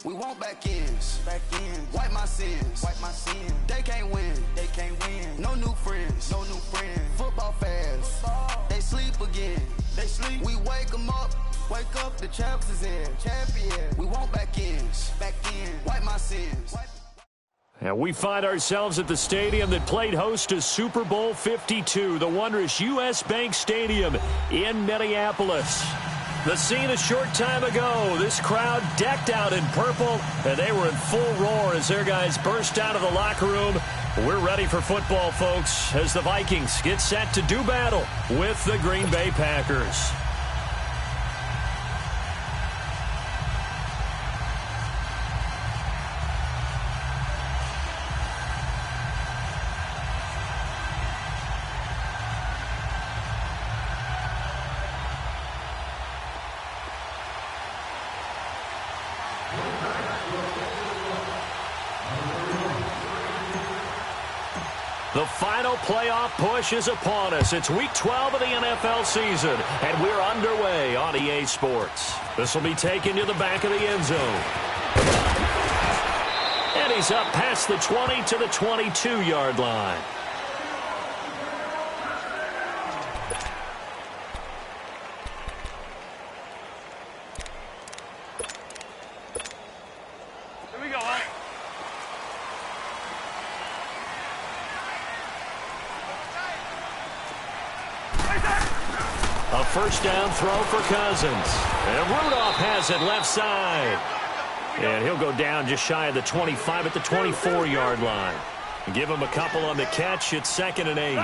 We want back ends. Wipe my sins. They can't win. No new friends. Football fans. They sleep again. We wake them up. The champs is in. We want back ends. Wipe my sins. And we find ourselves at the stadium that played host to Super Bowl 52, the wondrous U.S. Bank Stadium in Minneapolis. The scene a short time ago, this crowd decked out in purple, and they were in full roar as their guys burst out of the locker room. We're ready for football, folks, as the Vikings get set to do battle with the Green Bay Packers. The final playoff push is upon us. It's Week 12 of the NFL season, and we're underway on EA Sports. This will be taken to the back of the end zone. And he's up past the 20 to the 22-yard line. A first down throw for Cousins. And Rudolph has it left side. And he'll go down just shy of the 25 at the 24-yard line. Give him a couple on the catch. It's 2nd and 8.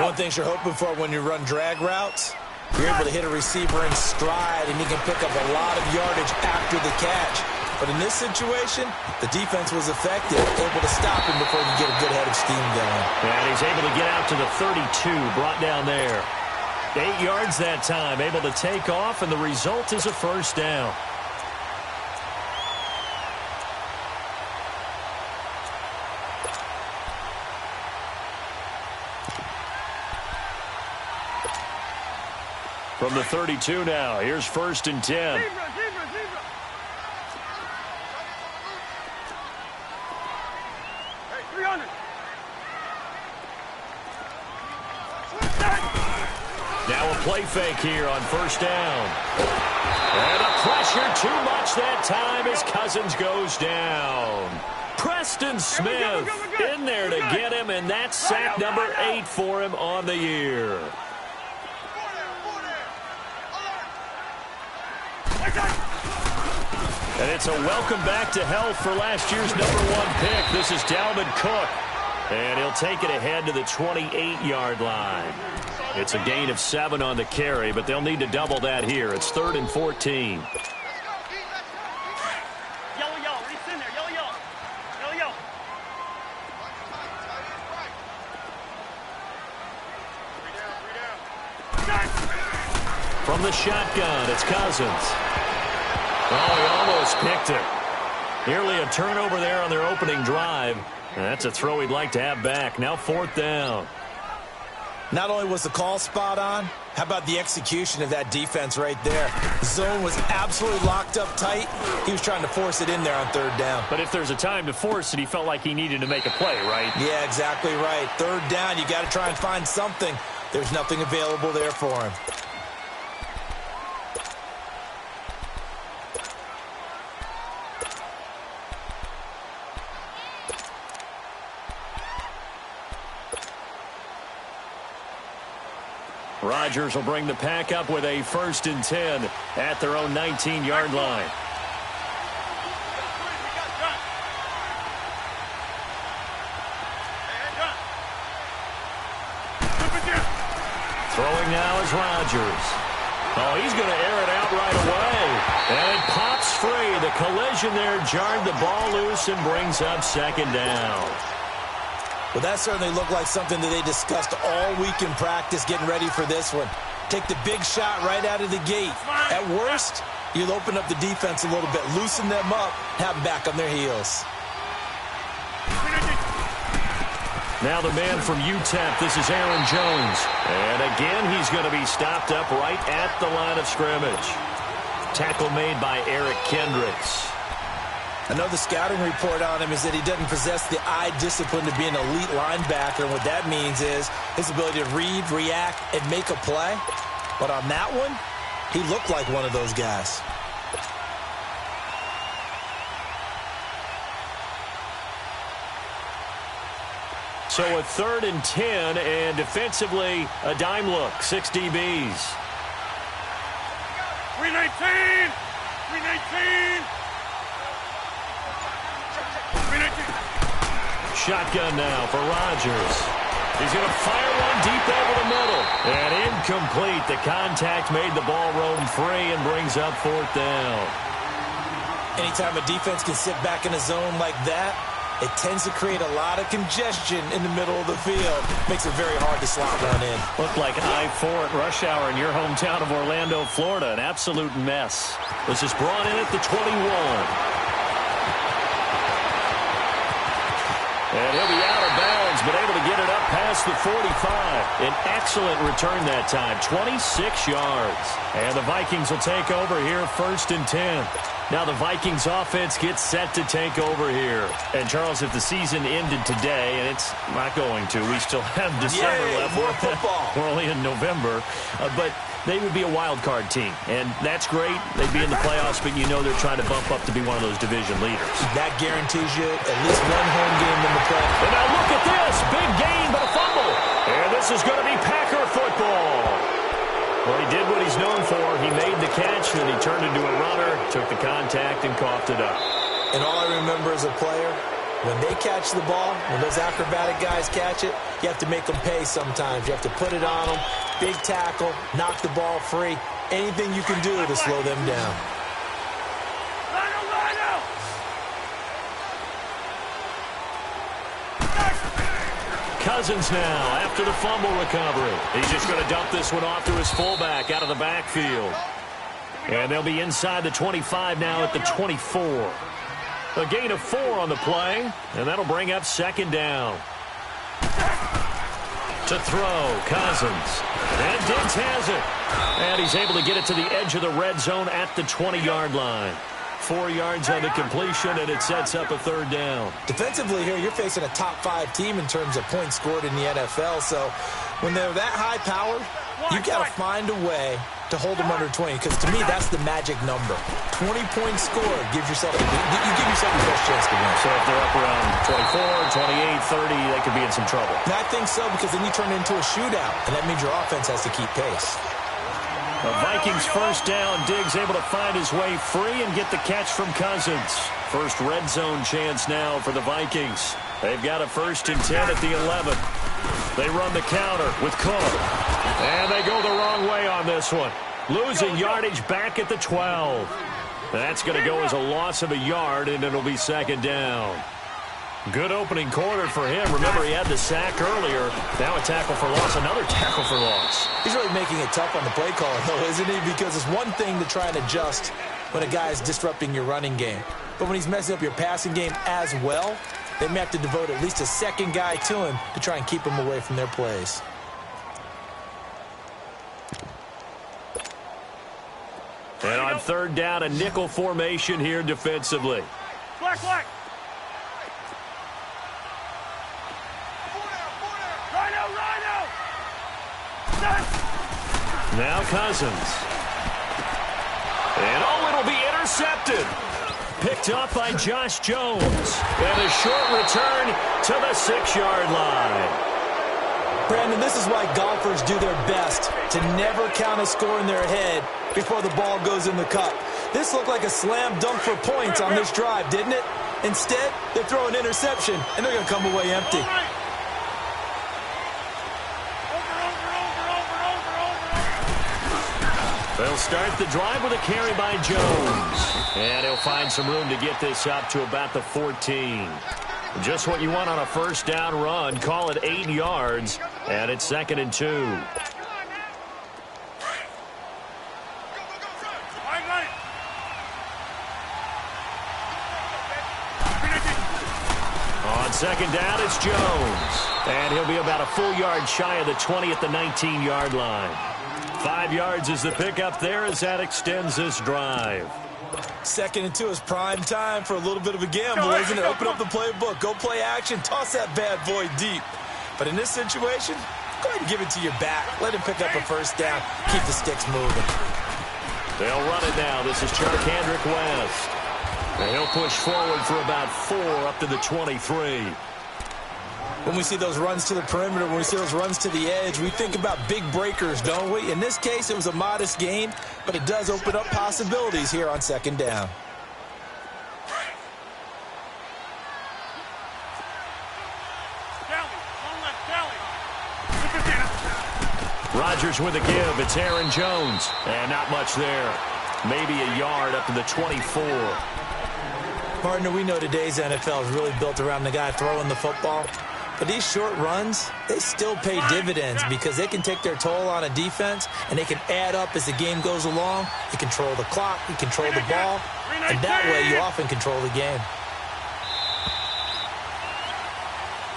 One thing you're hoping for when you run drag routes, you're able to hit a receiver in stride, and he can pick up a lot of yardage after the catch. But in this situation, the defense was effective, able to stop him before he could get a good head of steam going. And he's able to get out to the 32, brought down there. 8 yards that time, able to take off, and the result is a first down. From the 32 now, here's 1st and 10. Now a play fake here on 1st down. And the pressure too much that time as Cousins goes down. Preston Smith in there to get him, and that's sack number 8 for him on the year. And it's a welcome back to health for last year's number 1 pick. This is Dalvin Cook. And he'll take it ahead to the 28-yard line. It's a gain of 7 on the carry, but they'll need to double that here. It's 3rd and 14. From the shotgun, it's Cousins. Oh, he almost picked it. Nearly a turnover there on their opening drive. And that's a throw he'd like to have back. Now 4th down. Not only was the call spot on, how about the execution of that defense right there? The zone was absolutely locked up tight. He was trying to force it in there on 3rd down. But if there's a time to force it, he felt like he needed to make a play, right? Yeah, exactly right. 3rd down, you got to try and find something. There's nothing available there for him. Rodgers will bring the pack up with a 1st and 10 at their own 19-yard line. Throwing now is Rodgers. Oh, he's going to air it out right away. And it pops free. The collision there jarred the ball loose and brings up 2nd down. Well, that certainly looked like something that they discussed all week in practice getting ready for this one. Take the big shot right out of the gate. At worst, you'll open up the defense a little bit, loosen them up, have them back on their heels. Now the man from UTEP, this is Aaron Jones. And again, he's going to be stopped up right at the line of scrimmage. Tackle made by Eric Kendricks. I know the scouting report on him is that he doesn't possess the eye discipline to be an elite linebacker. And what that means is his ability to read, react, and make a play. But on that one, he looked like one of those guys. So a 3rd and 10, and defensively, a dime look, 6 DBs. 319! 319! Shotgun now for Rodgers. He's going to fire one deep over the middle. And incomplete. The contact made the ball roam free and brings up 4th down. Anytime a defense can sit back in a zone like that, it tends to create a lot of congestion in the middle of the field. Makes it very hard to slot one in. Looked like I-4 at rush hour in your hometown of Orlando, Florida. An absolute mess. This is brought in at the 21. And he'll be out of bounds, but able to get it up past the 45. An excellent return that time, 26 yards. And the Vikings will take over here, 1st and 10. Now the Vikings offense gets set to take over here. And, Charles, if the season ended today, and it's not going to, we still have December left. More football. We're only in November. But they would be a wild card team, and that's great. They'd be in the playoffs, but you know they're trying to bump up to be one of those division leaders. That guarantees you at least one home game in the playoffs. And now look at this. Big gain, but a fumble. And this is going to be Packer football. Well, he did what he's known for. He made the catch, then he turned into a runner, took the contact, and coughed it up. And all I remember as a player, when they catch the ball, when those acrobatic guys catch it, you have to make them pay sometimes. You have to put it on them, big tackle, knock the ball free. Anything you can do to slow them down. Cousins now after the fumble recovery. He's just going to dump this one off to his fullback out of the backfield. And they'll be inside the 25 now at the 24. A gain of 4 on the play, and that'll bring up 2nd down. To throw, Cousins. And Diggs has it. And he's able to get it to the edge of the red zone at the 20-yard line. 4 yards on the completion, and it sets up a 3rd down. Defensively here, you're facing a top-5 team in terms of points scored in the NFL. So when they're that high-powered, you've got to find a way to hold them under 20, because to me, that's the magic number. 20 points scored gives yourself you give yourself the best chance to win. So if they're up around 24, 28, 30, they could be in some trouble. And I think so, because then you turn it into a shootout, and that means your offense has to keep pace. The Vikings 1st down. Diggs able to find his way free and get the catch from Cousins. First red zone chance now for the Vikings. They've got a 1st and 10 at the 11. They run the counter with Cook. And they go the wrong way on this one. Losing yardage back at the 12. That's going to go as a loss of a yard, and it'll be 2nd down. Good opening quarter for him. Remember, he had the sack earlier. Now a tackle for loss, another tackle for loss. He's really making it tough on the play caller, though, isn't he? Because it's one thing to try and adjust when a guy is disrupting your running game. But when he's messing up your passing game as well, they may have to devote at least a 2nd guy to him to try and keep him away from their plays. And on 3rd down, a nickel formation here defensively. Black. Rhino. Now Cousins. And it'll be intercepted. Picked up by Josh Jones. And a short return to the 6-yard line. Brandon, this is why golfers do their best to never count a score in their head before the ball goes in the cup. This looked like a slam dunk for points on this drive, didn't it? Instead, they throw an interception, and they're going to come away empty. They'll start the drive with a carry by Jones. And he'll find some room to get this up to about the 14. Just what you want on a 1st down run. Call it 8 yards, and it's 2nd and 2. On 2nd down, it's Jones. And he'll be about a full yard shy of the 20 at the 19-yard line. 5 yards is the pickup there as that extends this drive. 2nd and 2 is prime time for a little bit of a gamble, isn't it? Open up the playbook. Go play action. Toss that bad boy deep. But in this situation, go ahead and give it to your back. Let him pick up a first down. Keep the sticks moving. They'll run it now. This is Charkandrick West. And he'll push forward for about 4 up to the 23. When we see those runs to the perimeter, when we see those runs to the edge, we think about big breakers, don't we? In this case, it was a modest gain, but it does open up possibilities here on 2nd down. Rodgers with a give. It's Aaron Jones. And not much there. Maybe a yard up to the 24. Partner, we know today's NFL is really built around the guy throwing the football. But these short runs, they still pay dividends because they can take their toll on a defense, and they can add up as the game goes along. You control the clock, you control the ball, and that way you often control the game.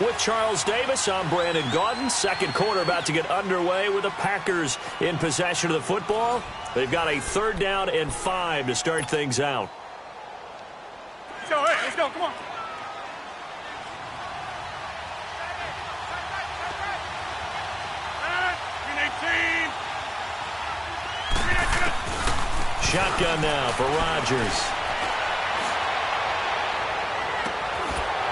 With Charles Davis, I'm Brandon Gaudin. 2nd quarter about to get underway with the Packers in possession of the football. They've got a 3rd down and 5 to start things out. Let's go, hey, let's go, come on. Shotgun now for Rodgers.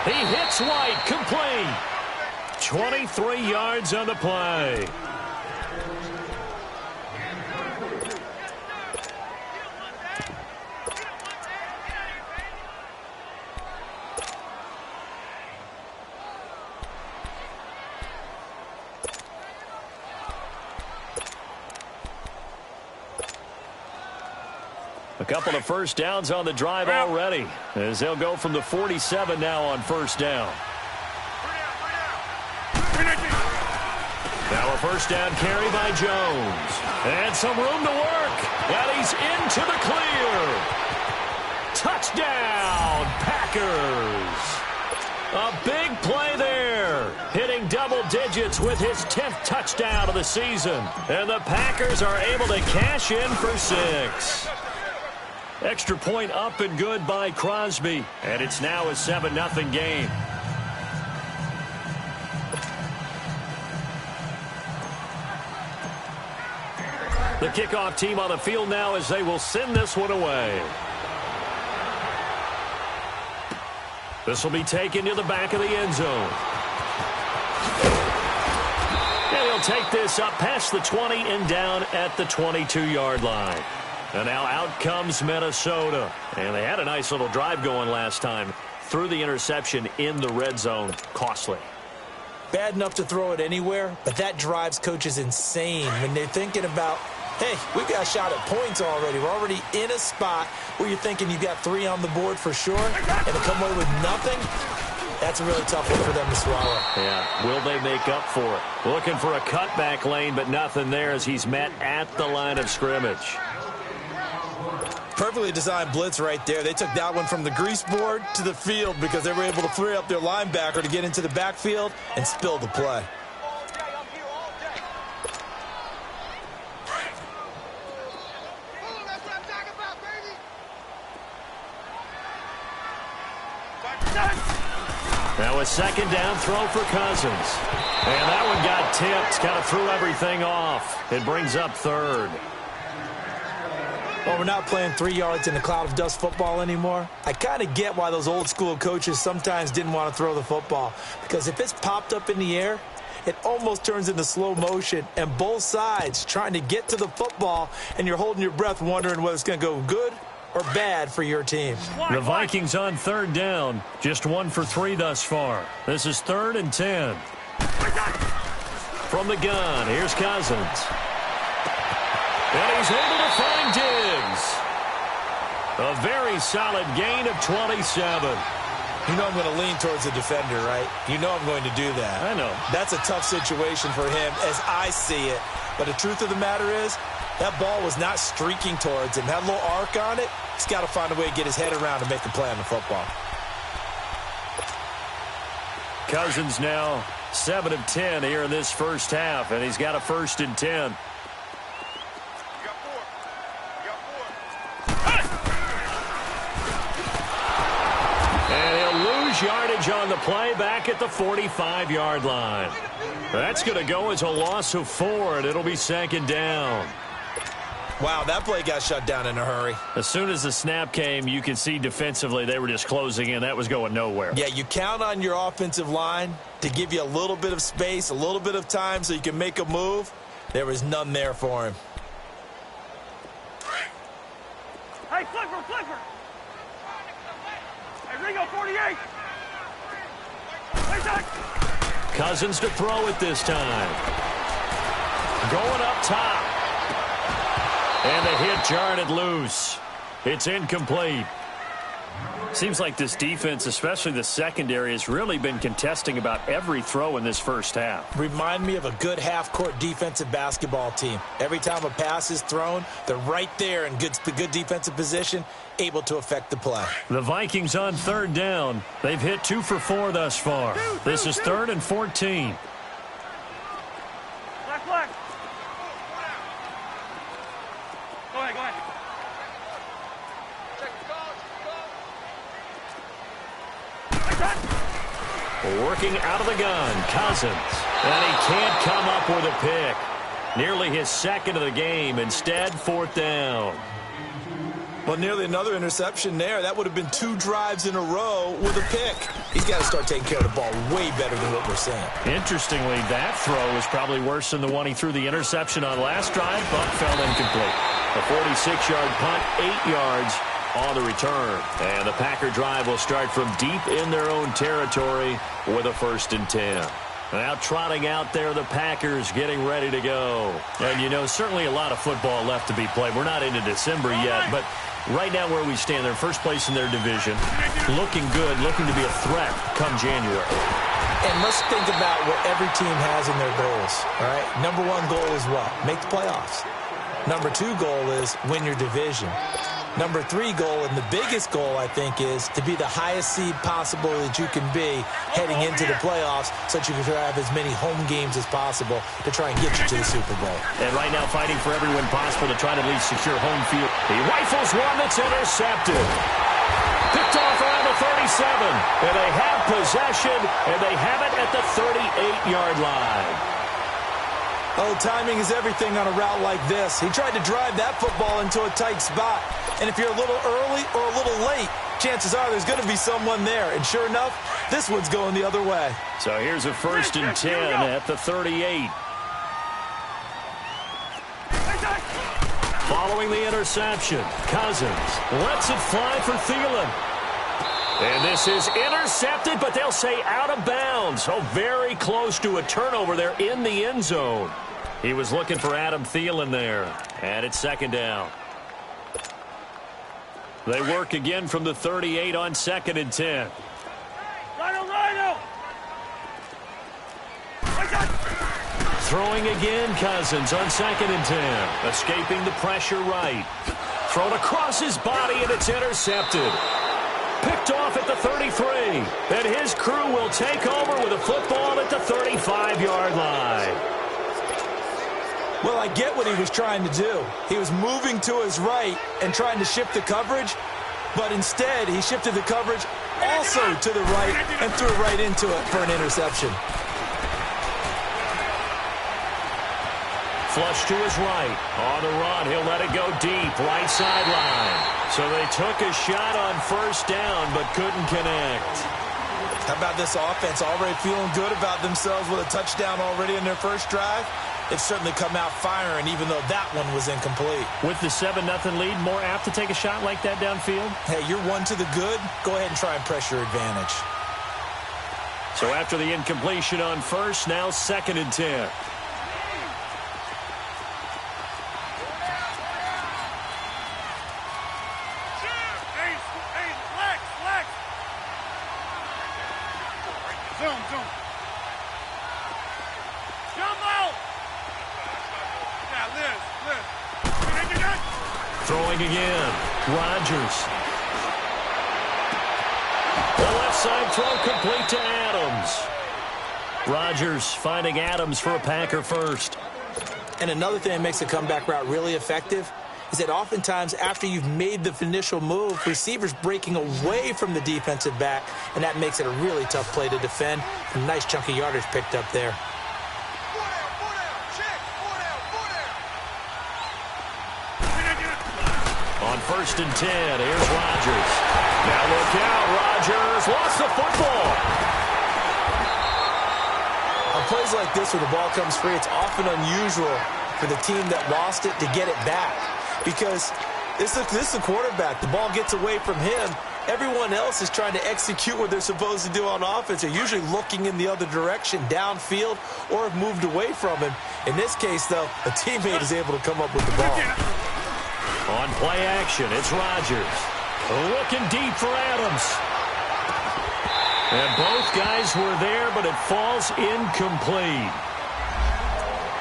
He hits White, complete. 23 yards on the play. A couple of first downs on the drive already, as they'll go from the 47 now on 1st down. Now a first down carry by Jones. And some room to work. And he's into the clear. Touchdown, Packers. A big play there. Hitting double digits with his 10th touchdown of the season. And the Packers are able to cash in for 6. Extra point up and good by Crosby. And it's now a 7-0 game. The kickoff team on the field now as they will send this one away. This will be taken to the back of the end zone. And he'll take this up past the 20 and down at the 22-yard line. And now out comes Minnesota. And they had a nice little drive going last time. Threw the interception in the red zone. Costly. Bad enough to throw it anywhere, but that drives coaches insane when they're thinking about, hey, we've got a shot at points already. We're already in a spot where you're thinking you've got 3 on the board for sure, and to come away with nothing, that's a really tough one for them to swallow. Yeah, will they make up for it? Looking for a cutback lane, but nothing there as he's met at the line of scrimmage. Perfectly designed blitz right there. They took that one from the grease board to the field because they were able to free up their linebacker to get into the backfield and spill the play. Now a 2nd down throw for Cousins. And that one got tipped. Kind of threw everything off. It brings up 3rd. Well, we're not playing 3 yards in a cloud of dust football anymore. I kind of get why those old school coaches sometimes didn't want to throw the football. Because if it's popped up in the air, it almost turns into slow motion. And both sides trying to get to the football, and you're holding your breath wondering whether it's going to go good or bad for your team. The Vikings on 3rd down. Just 1 for 3 thus far. This is 3rd and 10. From the gun, here's Cousins. And he's able to find Diggs. A very solid gain of 27. You know I'm going to lean towards the defender, right? You know I'm going to do that. I know. That's a tough situation for him as I see it. But the truth of the matter is, that ball was not streaking towards him. Had a little arc on it. He's got to find a way to get his head around and make a play on the football. Cousins now 7 of 10 here in this first half, and he's got a 1st and 10. lose yardage on the play back at the 45-yard line. That's going to go as a loss of 4, and it'll be second down. Wow, that play got shut down in a hurry. As soon as the snap came, you could see defensively they were just closing in. That was going nowhere. Yeah, you count on your offensive line to give you a little bit of space, a little bit of time so you can make a move. There was none there for him. Hey, flipper! Hey, Ringo, 48! Hey, Zach! Cousins to throw it this time. Going up top. And the hit jarred it loose. It's incomplete. Seems like this defense, especially the secondary, has really been contesting about every throw in this first half. Remind me of a good half-court defensive basketball team. Every time a pass is thrown, they're right there in good defensive position, able to affect the play. The Vikings on third down. They've hit 2 for 4 thus far. This is 3rd and 14. Black. Go ahead. Working out of the gun, Cousins. And he can't come up with a pick. Nearly his second of the game. Instead, 4th down. Well, nearly another interception there. That would have been 2 drives in a row with a pick. He's got to start taking care of the ball way better than what we're seeing. Interestingly, that throw was probably worse than the one he threw the interception on last drive, but fell incomplete. A 46-yard punt, 8 yards on the return. And the Packer drive will start from deep in their own territory with a 1st and 10. Now trotting out there, the Packers getting ready to go. And, you know, certainly a lot of football left to be played. We're not into December yet, but right now where we stand, they're first place in their division. Looking good, looking to be a threat come January. And let's think about what every team has in their goals, all right? Number 1 goal is what? Make the playoffs. Number 2 goal is win your division. Number 3 goal, and the biggest goal, I think, is to be the highest seed possible that you can be heading into the playoffs so that you can have as many home games as possible to try and get you to the Super Bowl. And right now fighting for every win possible to try to at least secure home field. He rifles one that's intercepted. Picked off around the 37. And they have possession, and they have it at the 38-yard line. Oh, timing is everything on a route like this. He tried to drive that football into a tight spot. And if you're a little early or a little late, chances are there's going to be someone there. And sure enough, this one's going the other way. So here's a 1st and 10 at the 38. Following the interception, Cousins lets it fly for Thielen. And this is intercepted, but they'll say out of bounds. So very close to a turnover there in the end zone. He was looking for Adam Thielen there. And it's 2nd down. They work again from the 38 on 2nd and 10. Rhino! Throwing again, Cousins on 2nd and 10. Escaping the pressure right. Thrown across his body, and it's intercepted. Picked off at the 33. And his crew will take over with a football at the 35-yard line. Well, I get what he was trying to do. He was moving to his right and trying to shift the coverage, but instead he shifted the coverage also to the right and threw it right into it for an interception. Flush to his right. On the run, he'll let it go deep, right sideline. So they took a shot on 1st down, but couldn't connect. How about this offense already feeling good about themselves with a touchdown already in their first drive? They've certainly come out firing, even though that one was incomplete. With the 7-0 lead, more apt to take a shot like that downfield? Hey, you're 1 to the good. Go ahead and try and press your advantage. So after the incompletion on 1st, now 2nd and 10. Zoom. Jumbo! Yeah, Liz. Throwing again. Rodgers. The left side throw complete to Adams. Rodgers finding Adams for a Packer first. And another thing that makes a comeback route really effective is that oftentimes after you've made the initial move, receivers breaking away from the defensive back, and that makes it a really tough play to defend. A nice chunk of yardage picked up there. On 1st and 10, here's Rodgers. Now look out, Rodgers lost the football. On plays like this where the ball comes free, it's often unusual for the team that lost it to get it back. Because this is a quarterback. The ball gets away from him. Everyone else is trying to execute what they're supposed to do on offense. They're usually looking in the other direction, downfield, or have moved away from him. In this case, though, a teammate is able to come up with the ball. On play action, it's Rodgers. Looking deep for Adams. And both guys were there, but it falls incomplete.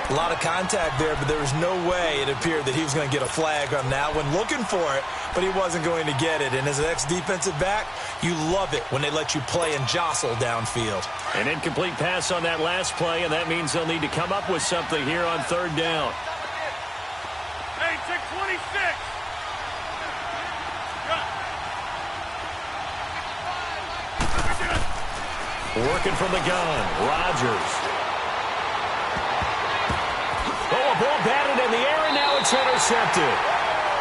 A lot of contact there, but there was no way it appeared that he was going to get a flag on that one. Looking for it, but he wasn't going to get it. And as an ex-defensive back, you love it when they let you play and jostle downfield. An incomplete pass on that last play, and that means they'll need to come up with something here on 3rd down. Hey, check 26. Working from the gun, Rodgers. Oh, a ball batted in the air, and now it's intercepted.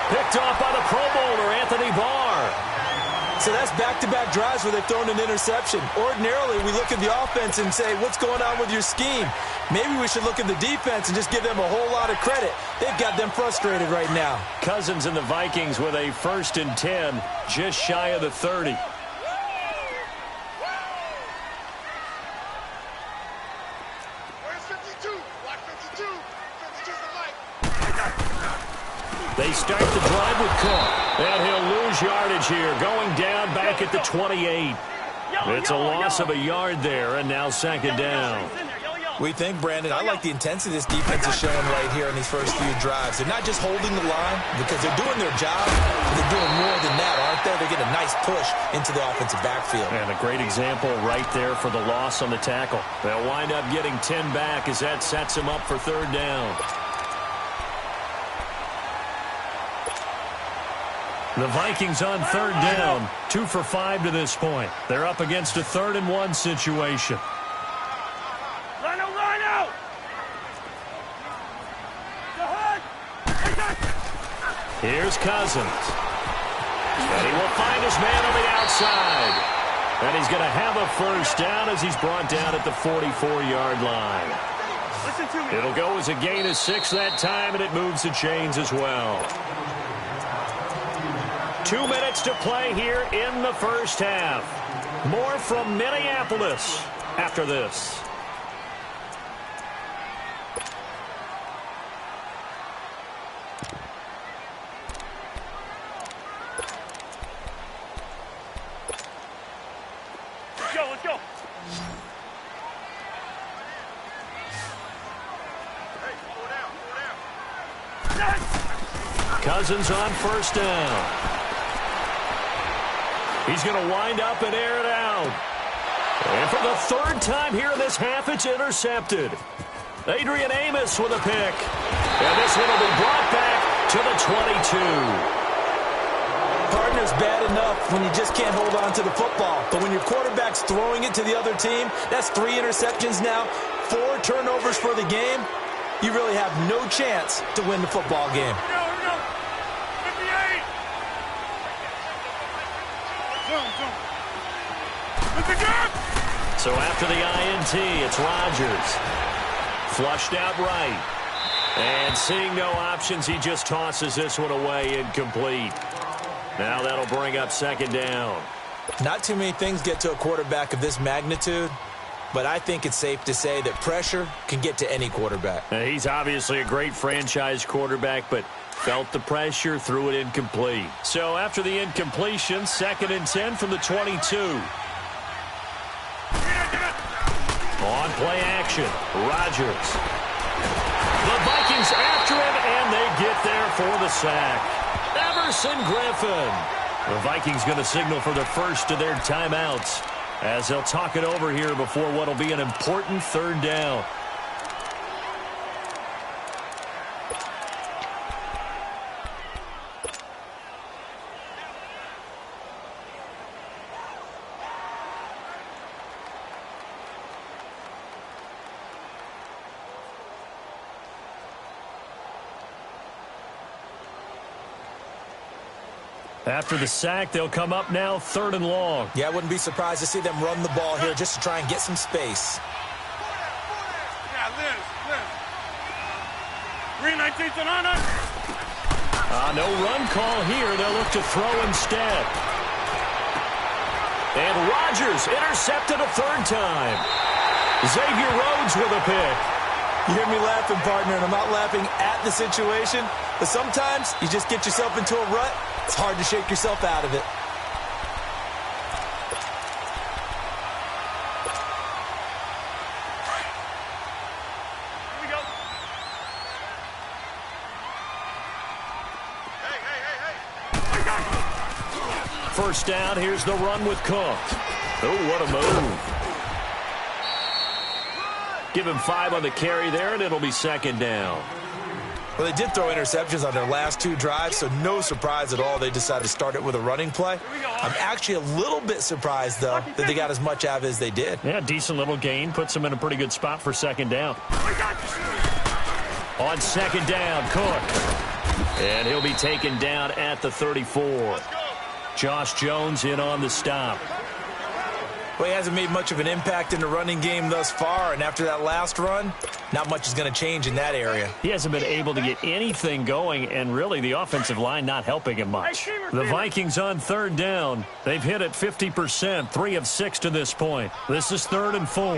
Picked off by the Pro Bowler, Anthony Barr. So that's back-to-back drives where they've thrown an interception. Ordinarily, we look at the offense and say, what's going on with your scheme? Maybe we should look at the defense and just give them a whole lot of credit. They've got them frustrated right now. Cousins and the Vikings with a 1st and 10, just shy of the 30. They start the drive with Cook. And he'll lose yardage here, going down back at the 28. It's a loss of a yard there, and now 2nd down. We think, Brandon, I like the intensity this defense is showing right here in these first few drives. They're not just holding the line because they're doing their job, but they're doing more than that, aren't they? They're getting a nice push into the offensive backfield. And a great example right there for the loss on the tackle. They'll wind up getting 10 back as that sets them up for 3rd down. The Vikings on 3rd down, 2 for 5 to this point. They're up against a 3rd and 1 situation. Rhino! Here's Cousins. And he will find his man on the outside. And he's going to have a 1st down as he's brought down at the 44-yard line. Listen to me. It'll go as a gain of 6 that time, and it moves the chains as well. 2 minutes to play here in the 1st half. More from Minneapolis after this. Let's go. Hey, slow down. Cousins on 1st down. He's going to wind up and air it out. And for the 3rd time here in this half, it's intercepted. Adrian Amos with a pick. And this one will be brought back to the 22. Partner's bad enough when you just can't hold on to the football. But when your quarterback's throwing it to the other team, that's 3 interceptions now, 4 turnovers for the game. You really have no chance to win the football game. Here we go. 58. So after the INT, it's Rodgers. Flushed out right. And seeing no options, he just tosses this one away, incomplete. Now that'll bring up 2nd down. Not too many things get to a quarterback of this magnitude, but I think it's safe to say that pressure can get to any quarterback. He's obviously a great franchise quarterback, but felt the pressure, threw it incomplete. So after the incompletion, 2nd and 10 from the 22. On play action, Rodgers. The Vikings after him, and they get there for the sack. Everson Griffin. The Vikings going to signal for the first of their timeouts as they'll talk it over here before what will be an important 3rd down. After the sack, they'll come up now 3rd and long. Yeah, I wouldn't be surprised to see them run the ball here just to try and get some space. Yeah, Liz. 319 to Nana. No run call here. They'll look to throw instead. And Rodgers intercepted a 3rd time. Xavier Rhodes with a pick. You hear me laughing, partner, and I'm not laughing at the situation, but sometimes you just get yourself into a rut. It's hard to shake yourself out of it. Here we go. Hey. First down, here's the run with Cook. Oh, what a move. Give him 5 on the carry there, and it'll be 2nd down. Well, they did throw interceptions on their last 2 drives, so no surprise at all they decided to start it with a running play. I'm actually a little bit surprised, though, that they got as much out of it as they did. Yeah, decent little gain. Puts them in a pretty good spot for 2nd down. On 2nd down, Cook. And he'll be taken down at the 34. Josh Jones in on the stop. Well, he hasn't made much of an impact in the running game thus far, and after that last run, not much is going to change in that area. He hasn't been able to get anything going, and really the offensive line not helping him much. The Vikings on 3rd down. They've hit it 50%, 3 of 6 to this point. This is 3rd and 4.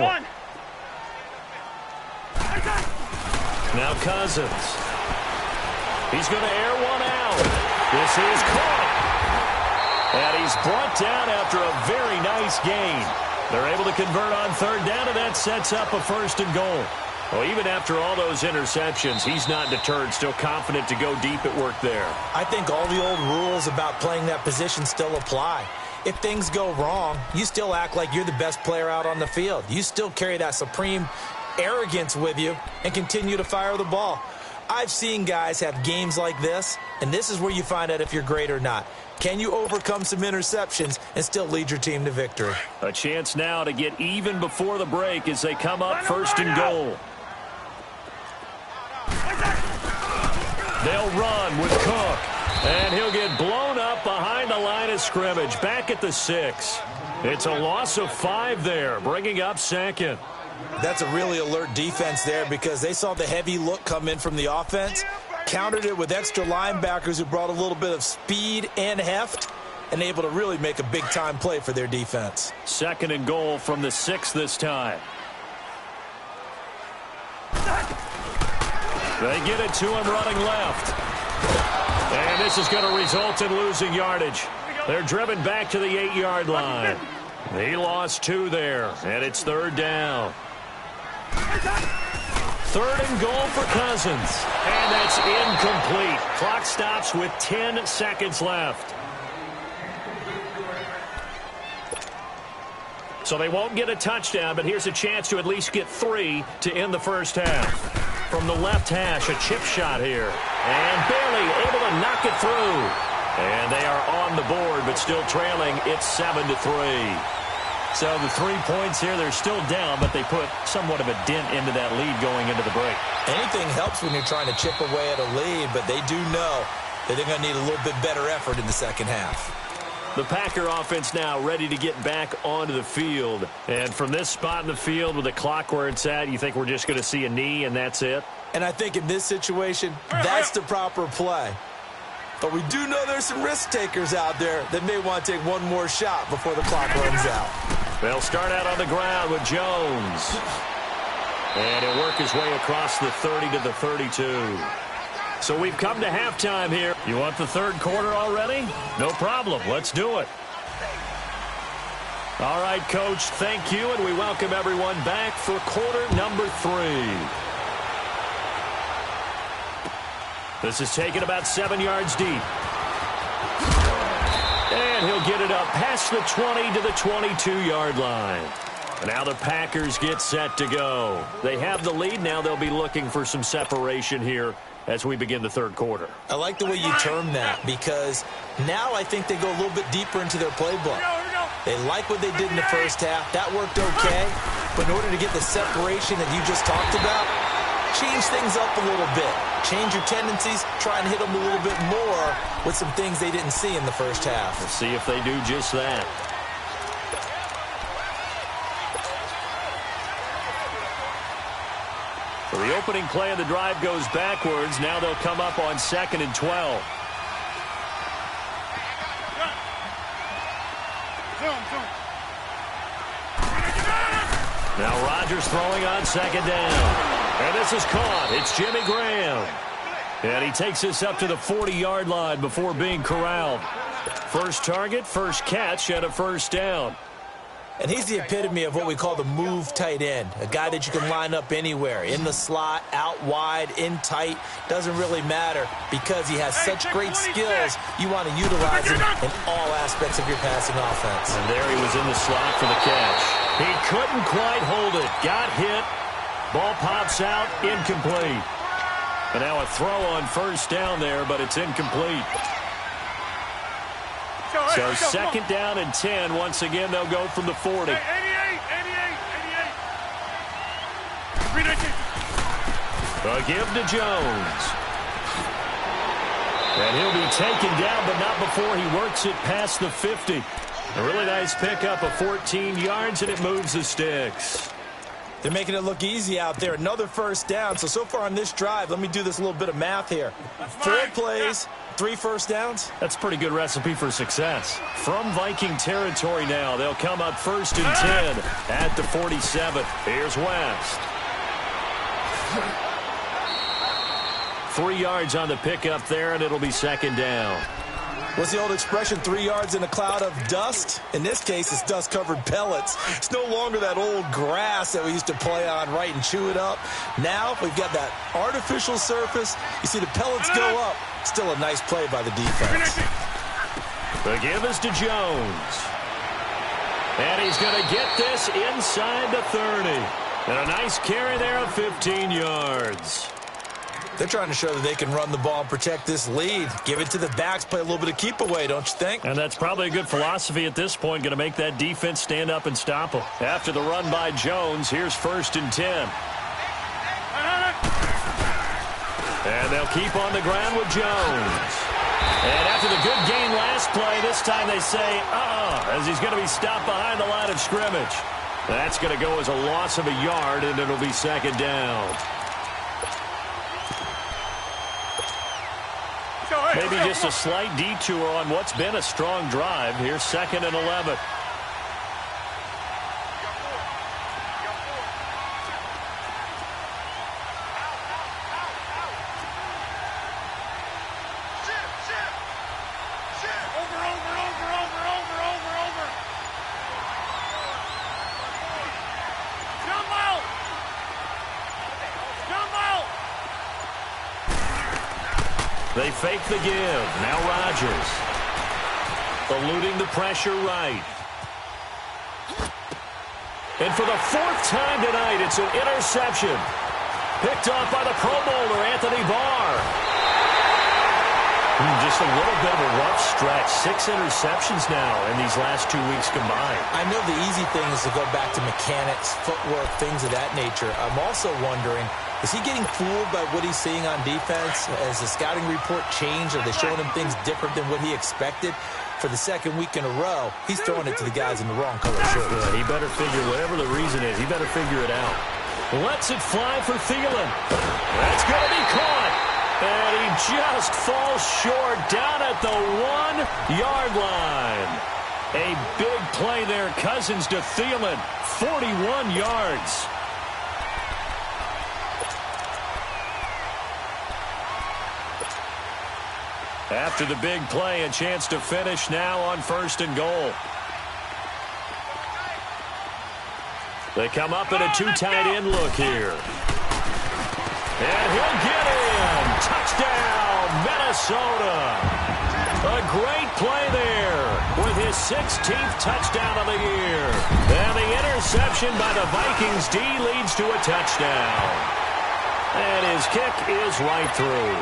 Now Cousins. He's going to air one out. This is caught. And he's brought down after a very nice gain. They're able to convert on 3rd down, and that sets up a 1st and goal. Well, even after all those interceptions, he's not deterred, still confident to go deep at work there. I think all the old rules about playing that position still apply. If things go wrong, you still act like you're the best player out on the field. You still carry that supreme arrogance with you and continue to fire the ball. I've seen guys have games like this, and this is where you find out if you're great or not. Can you overcome some interceptions and still lead your team to victory? A chance now to get even before the break as they come up 1st and goal. They'll run with Cook, and he'll get blown up behind the line of scrimmage, back at the 6. It's a loss of 5 there, bringing up 2nd. That's a really alert defense there because they saw the heavy look come in from the offense, countered it with extra linebackers who brought a little bit of speed and heft, and able to really make a big-time play for their defense. 2nd and goal from the 6 this time. They get it to him running left. And this is going to result in losing yardage. They're driven back to the 8-yard line. He lost 2 there, and it's 3rd down. 3rd and goal for Cousins. And that's incomplete. Clock stops with 10 seconds left. So they won't get a touchdown, but here's a chance to at least get 3 to end the first half. From the left hash, a chip shot here. And Bailey able to knock it through. And they are on the board, but still trailing. It's 7-3. So the 3 points here, they're still down, but they put somewhat of a dent into that lead going into the break. Anything helps when you're trying to chip away at a lead, but they do know that they're going to need a little bit better effort in the second half. The Packer offense now ready to get back onto the field. And from this spot in the field with the clock where it's at, you think we're just going to see a knee and that's it? And I think in this situation, that's the proper play. But we do know there's some risk takers out there that may want to take one more shot before the clock runs out. They'll start out on the ground with Jones. And he'll work his way across the 30 to the 32. So we've come to halftime here. You want the 3rd quarter already? No problem. Let's do it. All right, Coach, thank you, and we welcome everyone back for quarter number 3. This is taken about 7 yards deep. And he'll get it up past the 20 to the 22-yard line. And now the Packers get set to go. They have the lead. Now they'll be looking for some separation here as we begin the 3rd quarter. I like the way you term that because now I think they go a little bit deeper into their playbook. They like what they did in the first half. That worked okay. But in order to get the separation that you just talked about, change things up a little bit. Change your tendencies, try and hit them a little bit more with some things they didn't see in the first half. We'll see if they do just that. So the opening play of the drive goes backwards. Now they'll come up on 2nd and 12. Now Rodgers throwing on 2nd down. And this is caught. It's Jimmy Graham. And he takes this up to the 40-yard line before being corralled. First target, first catch, and a first down. And he's the epitome of what we call the move tight end, a guy that you can line up anywhere, in the slot, out wide, in tight, doesn't really matter because he has such great skills. You want to utilize him in all aspects of your passing offense. And there he was in the slot for the catch. He couldn't quite hold it, got hit, ball pops out, incomplete. And now a throw on first down there, but it's incomplete. So 2nd down and 10. Once again, they'll go from the 40. 88. A give to Jones. And he'll be taken down, but not before he works it past the 50. A really nice pickup of 14 yards, and it moves the sticks. They're making it look easy out there. Another first down. So far on this drive, let me do this little bit of math here. 4 plays, 3 first downs. That's a pretty good recipe for success. From Viking territory now, they'll come up 1st and 10 at the 47. Here's West. 3 yards on the pickup there, and it'll be 2nd down. What's the old expression, 3 yards in a cloud of dust? In this case, it's dust-covered pellets. It's no longer that old grass that we used to play on, right, and chew it up. Now we've got that artificial surface. You see the pellets go up. Still a nice play by the defense. The give is to Jones. And he's going to get this inside the 30. And a nice carry there of 15 yards. They're trying to show that they can run the ball and protect this lead. Give it to the backs, play a little bit of keep away, don't you think? And that's probably a good philosophy at this point, going to make that defense stand up and stop them. After the run by Jones, here's 1st and 10. And they'll keep on the ground with Jones. And after the good gain last play, this time they say, as he's going to be stopped behind the line of scrimmage. That's going to go as a loss of a yard, and it'll be 2nd down. Maybe just a slight detour on what's been a strong drive. Here's 2nd and 11. They fake the give. Now Rodgers. Eluding the pressure right. And for the 4th time tonight, it's an interception. Picked off by the Pro Bowler, Anthony Barr. Just a little bit of a rough stretch. 6 interceptions now in these last 2 weeks combined. I know the easy thing is to go back to mechanics, footwork, things of that nature. I'm also wondering, is he getting fooled by what he's seeing on defense? Has the scouting report changed? Are they showing him things different than what he expected? For the 2nd week in a row, he's throwing it to the guys in the wrong color shirts. Yeah, he better figure, whatever the reason is, he better figure it out. Lets it fly for Thielen. That's going to be caught. And he just falls short down at the 1-yard line. A big play there. Cousins to Thielen. 41 yards. After the big play, a chance to finish now on 1st and goal. They come up in a 2 tight end look here. And he'll get in. Touchdown, Minnesota. A great play there with his 16th touchdown of the year. And the interception by the Vikings D leads to a touchdown. And his kick is right through.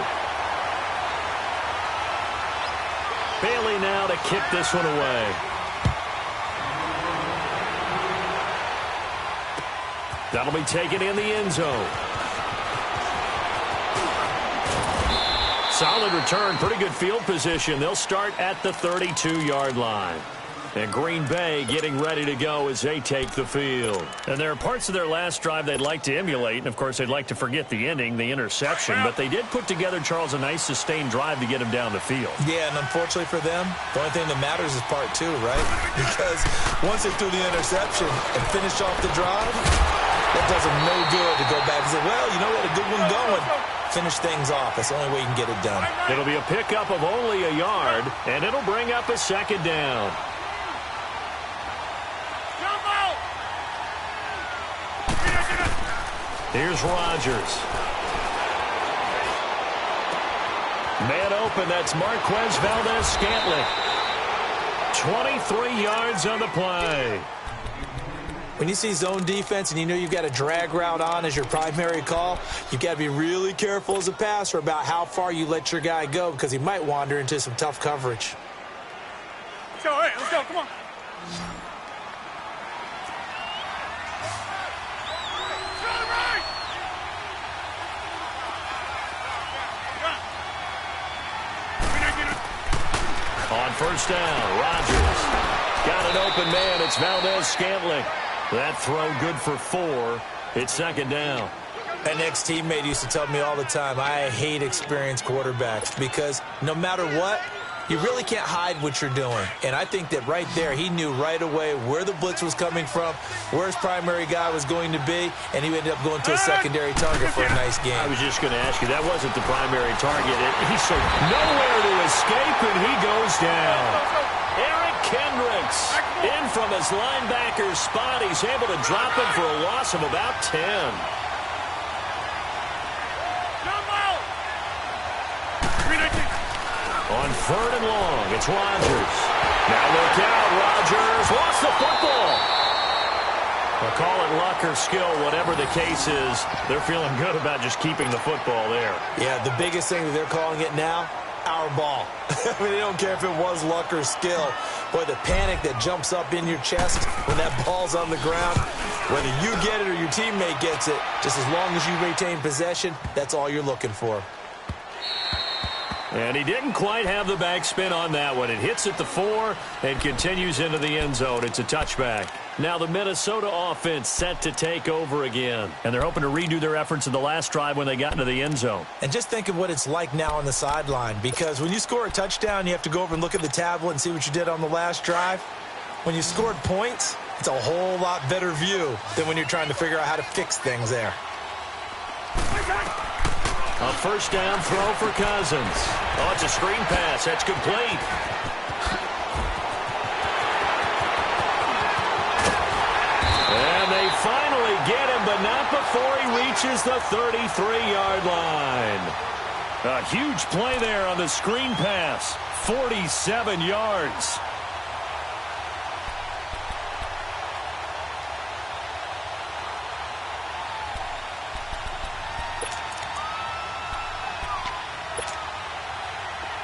Bailey now to kick this one away. That'll be taken in the end zone. solid return, pretty good field position. They'll start at the 32-yard line. And Green Bay getting ready to go as they take the field. And there are parts of their last drive they'd like to emulate. And, of course, they'd like to forget the ending, the interception. But they did put together, Charles, a nice sustained drive to get him down the field. Yeah, and unfortunately for them, the only thing that matters is part two, right? Because once they threw the interception and finished off the drive, that does them no good to go back and say, well, you know, we had a good one going. Finish things off. That's the only way you can get it done. It'll be a pickup of only a yard, and it'll bring up a second down. Here's Rodgers. Man open, that's Marquez Valdez-Scantling. 23 yards on the play. When you see zone defense and you know you've got a drag route on as your primary call, you've got to be really careful as a passer about how far you let your guy go because he might wander into some tough coverage. Let's go, hey, let's go, come on. On first down, Rodgers. Got an open man. It's Valdez-Scantling. That throw good for 4. It's second down. An ex-teammate used to tell me all the time, I hate experienced quarterbacks because no matter what, you really can't hide what you're doing. And I think that right there, he knew right away where the blitz was coming from, where his primary guy was going to be, and he ended up going to a secondary target for a nice game. I was just going to ask you, that wasn't the primary target. He's so nowhere to escape, and he goes down. Eric Kendricks in from his linebacker spot. He's able to drop him for a loss of about 10. On third and long, it's Rodgers. Now look out, Rodgers lost the football. Well, call it luck or skill, whatever the case is. They're feeling good about just keeping the football there. Yeah, the biggest thing that they're calling it now, our ball. I mean, they don't care if it was luck or skill. Boy, the panic that jumps up in your chest when that ball's on the ground, whether you get it or your teammate gets it, just as long as you retain possession, that's all you're looking for. And he didn't quite have the backspin on that one. It hits at the 4 and continues into the end zone. It's a touchback. Now the Minnesota offense set to take over again. And they're hoping to redo their efforts in the last drive when they got into the end zone. And just think of what it's like now on the sideline. Because when you score a touchdown, you have to go over and look at the tablet and see what you did on the last drive. When you scored points, it's a whole lot better view than when you're trying to figure out how to fix things there. A first down throw for Cousins. Oh, it's a screen pass. That's complete. And they finally get him, but not before he reaches the 33-yard line. A huge play there on the screen pass. 47 yards.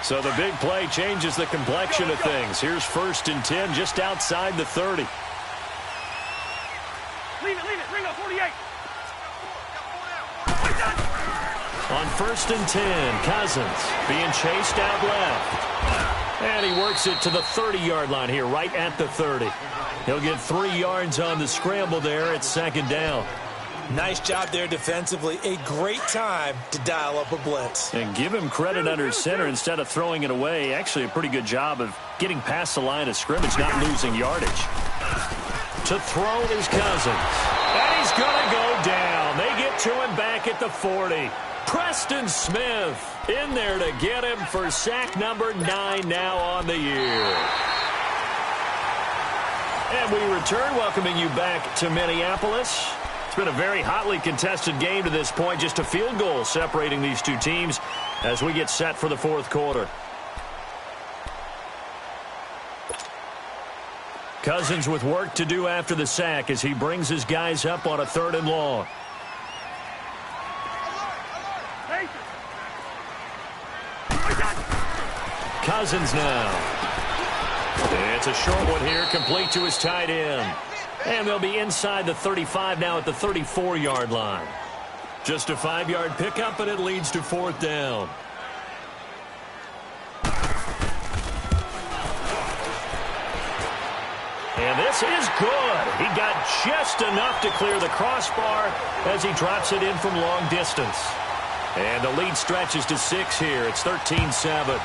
So the big play changes the complexion of things. Here's 1st and 10 just outside the 30. Leave it, bring up 48. On 1st and 10, Cousins being chased out left. And he works it to the 30-yard line here, right at the 30. He'll get 3 yards on the scramble there. It's second down. Nice job there defensively. A great time to dial up a blitz. And give him credit under center instead of throwing it away. Actually, a pretty good job of getting past the line of scrimmage, not losing yardage. To throw is Cousins. And he's going to go down. They get to him back at the 40. Preston Smith in there to get him for sack number 9 now on the year. And we return, welcoming you back to Minneapolis. It's been a very hotly contested game to this point. Just a field goal separating these two teams as we get set for the fourth quarter. Cousins with work to do after the sack as he brings his guys up on a 3rd and long. Cousins now. It's a short one here, complete to his tight end. And they'll be inside the 35 now at the 34-yard line. Just a 5-yard pickup, and it leads to 4th down. And this is good. He got just enough to clear the crossbar as he drops it in from long distance. And the lead stretches to 6 here. It's 13-7.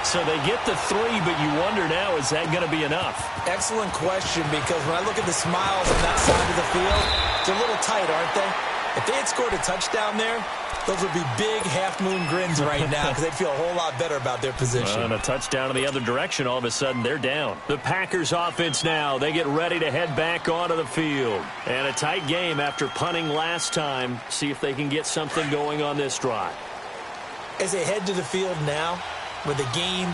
So they get the 3, but you wonder now, is that going to be enough? Excellent question, because when I look at the smiles on that side of the field, they're a little tight, aren't they? If they had scored a touchdown there, those would be big half-moon grins right now because they'd feel a whole lot better about their position. And a touchdown in the other direction, all of a sudden they're down. The Packers offense now, they get ready to head back onto the field. And a tight game after punting last time. See if they can get something going on this drive. As they head to the field now, with the game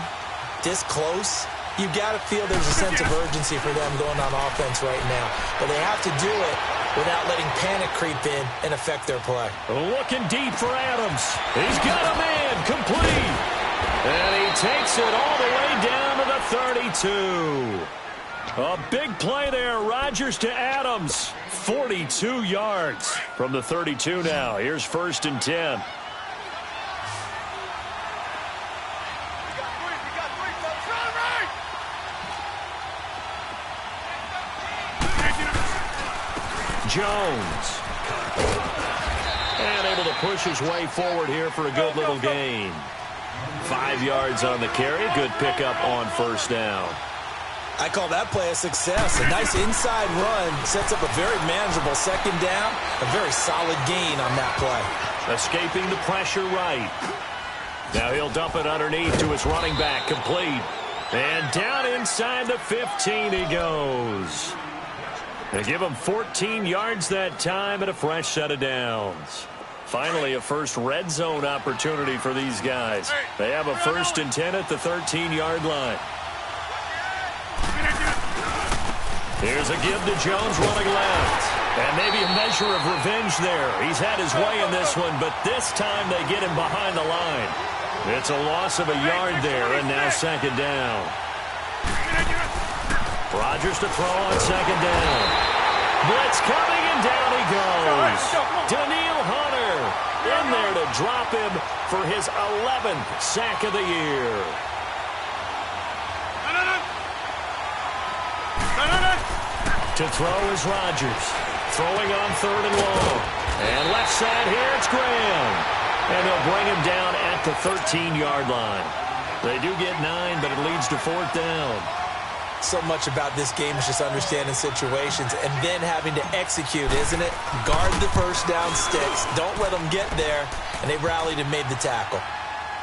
this close, you've got to feel there's a sense of urgency for them going on offense right now. But they have to do it without letting panic creep in and affect their play. Looking deep for Adams. He's got a man complete. And he takes it all the way down to the 32. A big play there. Rodgers to Adams. 42 yards from the 32 now. Here's 1st and 10. Jones. And able to push his way forward here for a good little gain. 5 yards on the carry. Good pickup on 1st down. I call that play a success. A nice inside run sets up a very manageable 2nd down. A very solid gain on that play. Escaping the pressure right. Now he'll dump it underneath to his running back. Complete. And down inside the 15 he goes. They give him 14 yards that time and a fresh set of downs. Finally, a first red zone opportunity for these guys. They have a 1st and 10 at the 13-yard line. Here's a give to Jones running left. And maybe a measure of revenge there. He's had his way in this one, but this time they get him behind the line. It's a loss of a yard there, and now 2nd down. Rodgers to throw on 2nd down. Blitz coming, and down he goes. Daniil Hunter in there to drop him for his 11th sack of the year. To throw is Rodgers. Throwing on 3rd and long. And left side here, it's Graham. And they'll bring him down at the 13-yard line. They do get 9, but it leads to 4th down. So much about this game is just understanding situations and then having to execute, isn't it? Guard the 1st down sticks. Don't let them get there. And they rallied and made the tackle.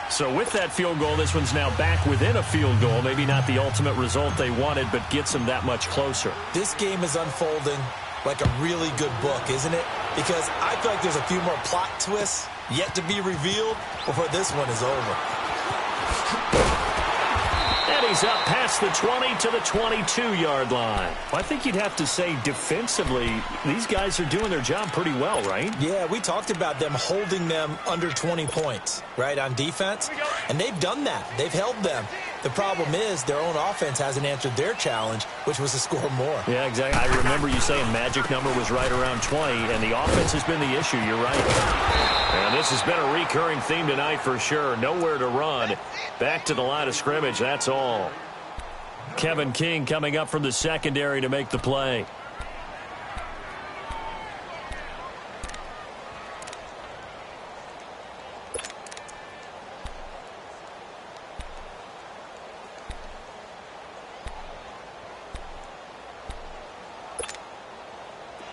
So with that field goal, this one's now back within a field goal. Maybe not the ultimate result they wanted, but gets them that much closer. This game is unfolding like a really good book, isn't it? Because I feel like there's a few more plot twists yet to be revealed before this one is over. And he's up past the 20 to the 22-yard line. Well, I think you'd have to say defensively, these guys are doing their job pretty well, right? Yeah, we talked about them holding them under 20 points, right, on defense. And they've done that. They've held them. The problem is their own offense hasn't answered their challenge, which was to score more. Yeah, exactly. I remember you saying magic number was right around 20, and the offense has been the issue. You're right. And this has been a recurring theme tonight for sure. Nowhere to run. Back to the line of scrimmage, that's all. Kevin King coming up from the secondary to make the play.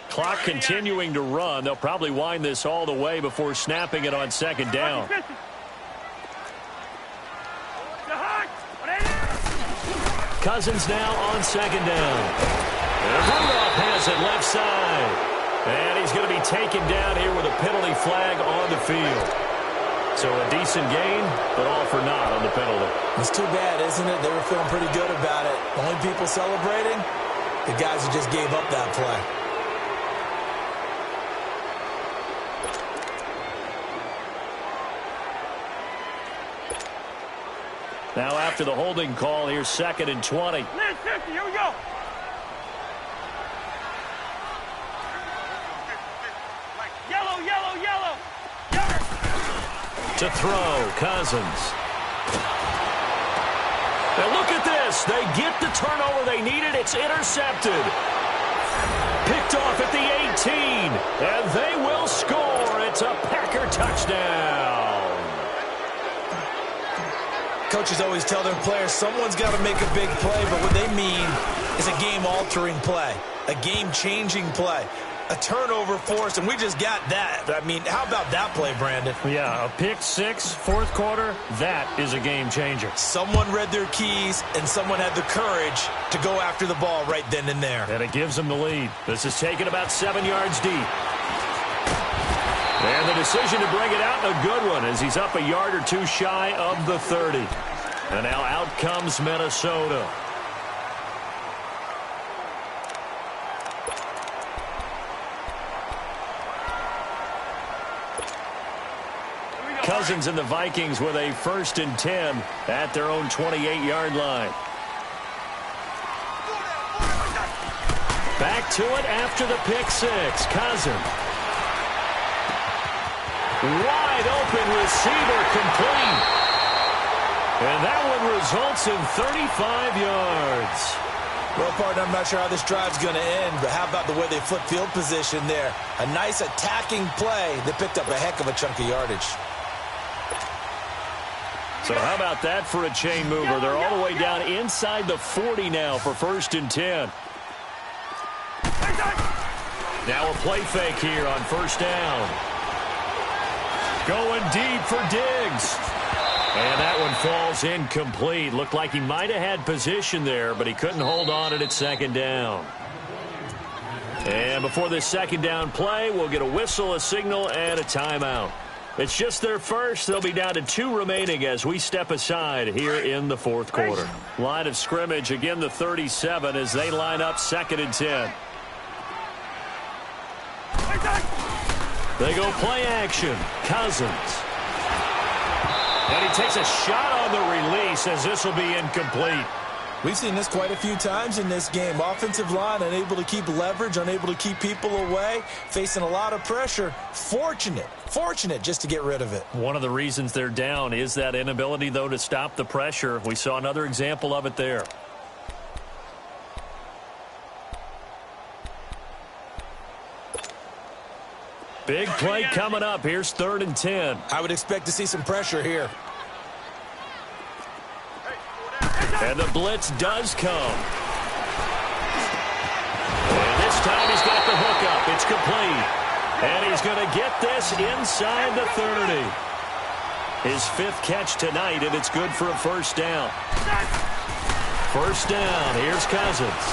Clock continuing to run. They'll probably wind this all the way before snapping it on 2nd down. Cousins now on 2nd down. And Rudolph has it left side. And he's going to be taken down here with a penalty flag on the field. So a decent gain, but all for naught on the penalty. It's too bad, isn't it? They were feeling pretty good about it. Only people celebrating, the guys who just gave up that play. Now after the holding call, here's 2nd and 20. Here we go. Yellow, yellow, yellow. To throw, Cousins. Now look at this. Packers, they get the turnover they needed. It's intercepted. Picked off at the 18, and they will score. It's a Packer touchdown. Coaches always tell their players someone's got to make a big play, but what they mean is a game-altering play, a game-changing play, a turnover forced, and we just got that. I mean, how about that play, Brandon? Yeah, a pick six, fourth quarter, that is a game changer. Someone read their keys, and someone had the courage to go after the ball right then and there. And it gives them the lead. This is taken about 7 yards deep. And the decision to bring it out, a good one, as he's up a yard or two shy of the 30. And now out comes Minnesota. Cousins and the Vikings with a 1st and 10 at their own 28-yard line. Back to it after the pick six. Cousins. Wide open receiver, complete. And that one results in 35 yards. Well, partner, I'm not sure how this drive's going to end, but how about the way they flip field position there? A nice attacking play that picked up a heck of a chunk of yardage. So how about that for a chain mover? They're all the way down inside the 40 now for 1st and 10. Now a play fake here on 1st down. Going deep for Diggs. And that one falls incomplete. Looked like he might have had position there, but he couldn't hold on it at 2nd down. And before this 2nd down play, we'll get a whistle, a signal, and a timeout. It's just their first. They'll be down to 2 remaining as we step aside here in the 4th quarter. Line of scrimmage, again the 37 as they line up 2nd and 10. They go play action. Cousins. And he takes a shot on the release as this will be incomplete. We've seen this quite a few times in this game. Offensive line unable to keep leverage, unable to keep people away, facing a lot of pressure. Fortunate just to get rid of it. One of the reasons they're down is that inability, though, to stop the pressure. We saw another example of it there. Big play coming up. Here's 3rd and 10. I would expect to see some pressure here. And the blitz does come. And this time he's got the hook up. It's complete. And he's going to get this inside the 30. His 5th catch tonight, and it's good for a 1st down. 1st down. Here's Cousins.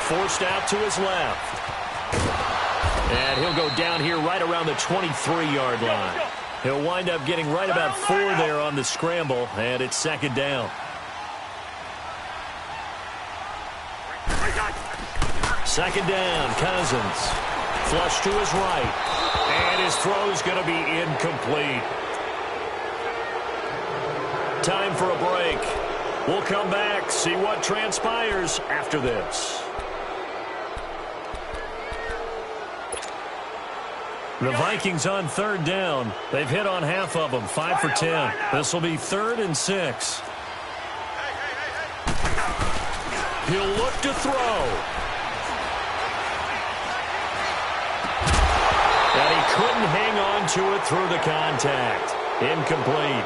Forced out to his left. And he'll go down here right around the 23-yard line. He'll wind up getting right about 4 there on the scramble, and it's 2nd down. 2nd down, Cousins. Flush to his right. And his throw's going to be incomplete. Time for a break. We'll come back, see what transpires after this. The Vikings on 3rd down. They've hit on half of them, 5 for 10. This will be 3rd and 6. He'll look to throw. And he couldn't hang on to it through the contact. Incomplete.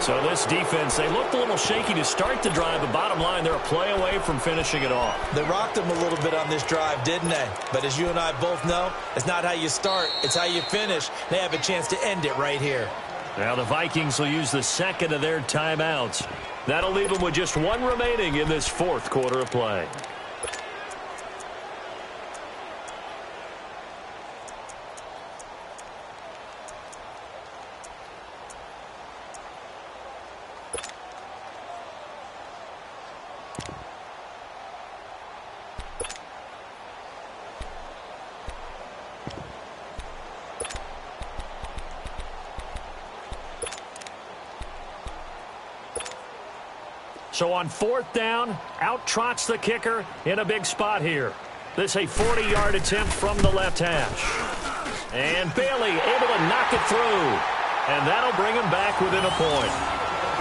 So this defense, they looked a little shaky to start the drive, but bottom line, they're a play away from finishing it off. They rocked them a little bit on this drive, didn't they? But as you and I both know, it's not how you start, it's how you finish. They have a chance to end it right here. Now the Vikings will use the 2nd of their timeouts. That'll leave them with just 1 remaining in this 4th quarter of play. So on 4th down, out trots the kicker in a big spot here. This a 40-yard attempt from the left hash. And Bailey able to knock it through. And that'll bring him back within a point.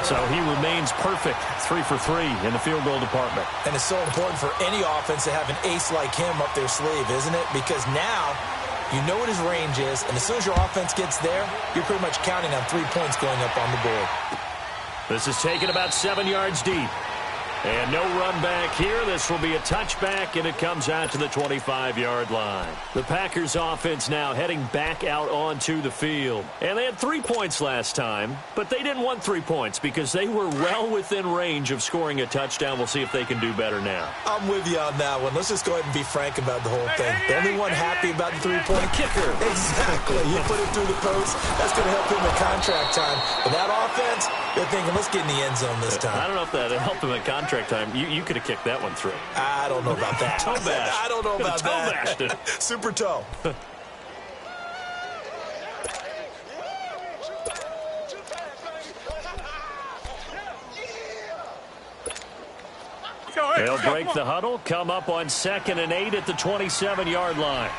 So he remains perfect, 3 for 3 in the field goal department. And it's so important for any offense to have an ace like him up their sleeve, isn't it? Because now you know what his range is, and as soon as your offense gets there, you're pretty much counting on 3 points going up on the board. This is taken about 7 yards deep. And no run back here. This will be a touchback, and it comes out to the 25-yard line. The Packers offense now heading back out onto the field. And they had 3 points last time, but they didn't want 3 points because they were well within range of scoring a touchdown. We'll see if they can do better now. I'm with you on that one. Let's just go ahead and be frank about the whole thing. The only one happy about the three-point kicker. Exactly. You put it through the post. That's going to help him in contract time. But that offense, they're thinking, let's get in the end zone this time. I don't know if that helped him in contract time. You could have kicked that one through. I don't know about that. Toe bash. I don't know about toe that. Bashed it. Super toe. They'll break the huddle, come up on 2nd and 8 at the 27-yard line.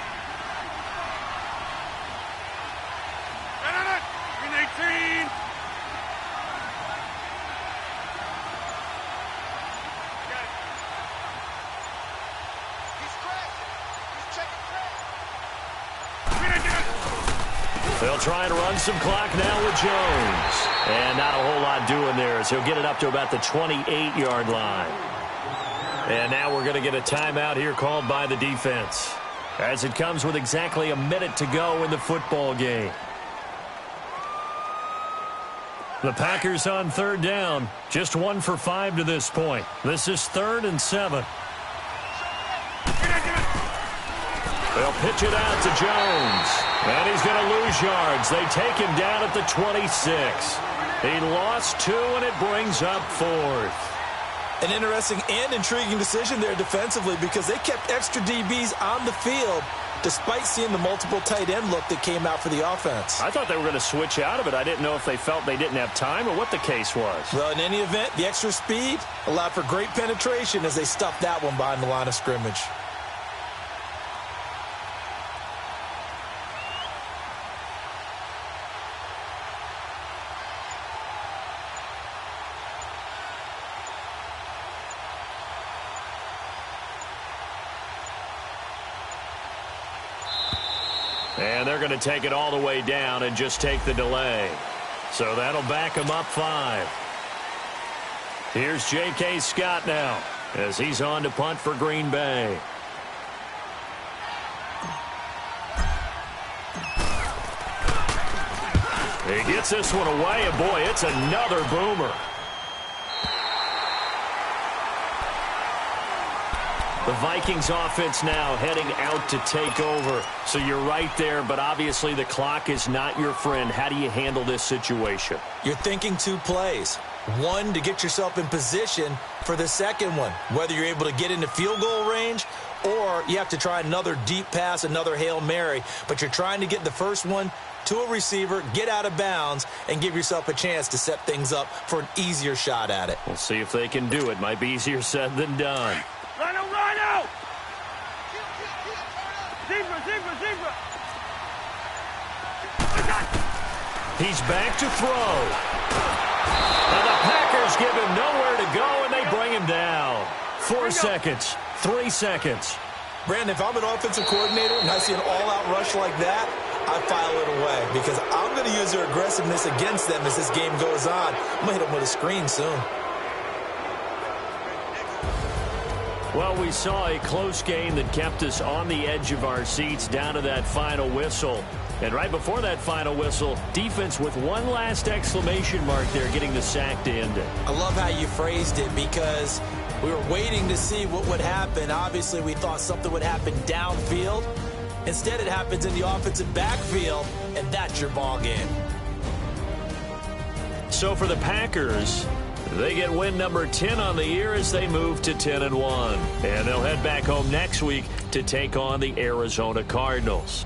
They'll try and run some clock now with Jones. And not a whole lot doing there as he'll get it up to about the 28-yard line. And now we're going to get a timeout here called by the defense, as it comes with exactly a minute to go in the football game. The Packers on 3rd down, just 1 for 5 to this point. This is 3rd and 7. They'll pitch it out to Jones. And he's going to lose yards. They take him down at the 26. He lost 2, and it brings up 4th. An interesting and intriguing decision there defensively because they kept extra DBs on the field despite seeing the multiple tight end look that came out for the offense. I thought they were going to switch out of it. I didn't know if they felt they didn't have time or what the case was. Well, in any event, the extra speed allowed for great penetration as they stuffed that one behind the line of scrimmage. And they're going to take it all the way down and just take the delay. So that'll back them up 5. Here's J.K. Scott now as he's on to punt for Green Bay. He gets this one away, and boy, it's another boomer. The Vikings offense now heading out to take over. So you're right there, but obviously the clock is not your friend. How do you handle this situation? You're thinking 2 plays. One, to get yourself in position for the second one, whether you're able to get into field goal range or you have to try another deep pass, another Hail Mary. But you're trying to get the first one to a receiver, get out of bounds, and give yourself a chance to set things up for an easier shot at it. We'll see if they can do it. Might be easier said than done. Rhino! Zebra! He's back to throw. And the Packers give him nowhere to go, and they bring him down. 4 seconds, 3 seconds. Brandon, if I'm an offensive coordinator and I see an all-out rush like that, I file it away because I'm going to use their aggressiveness against them as this game goes on. I'm going to hit them with a screen soon. Well, we saw a close game that kept us on the edge of our seats down to that final whistle. And right before that final whistle, defense with one last exclamation mark there, getting the sack to end it. I love how you phrased it because we were waiting to see what would happen. Obviously, we thought something would happen downfield. Instead, it happens in the offensive backfield, and that's your ball game. So for the Packers, they get win number 10 on the year as they move to 10-1. And they'll head back home next week to take on the Arizona Cardinals.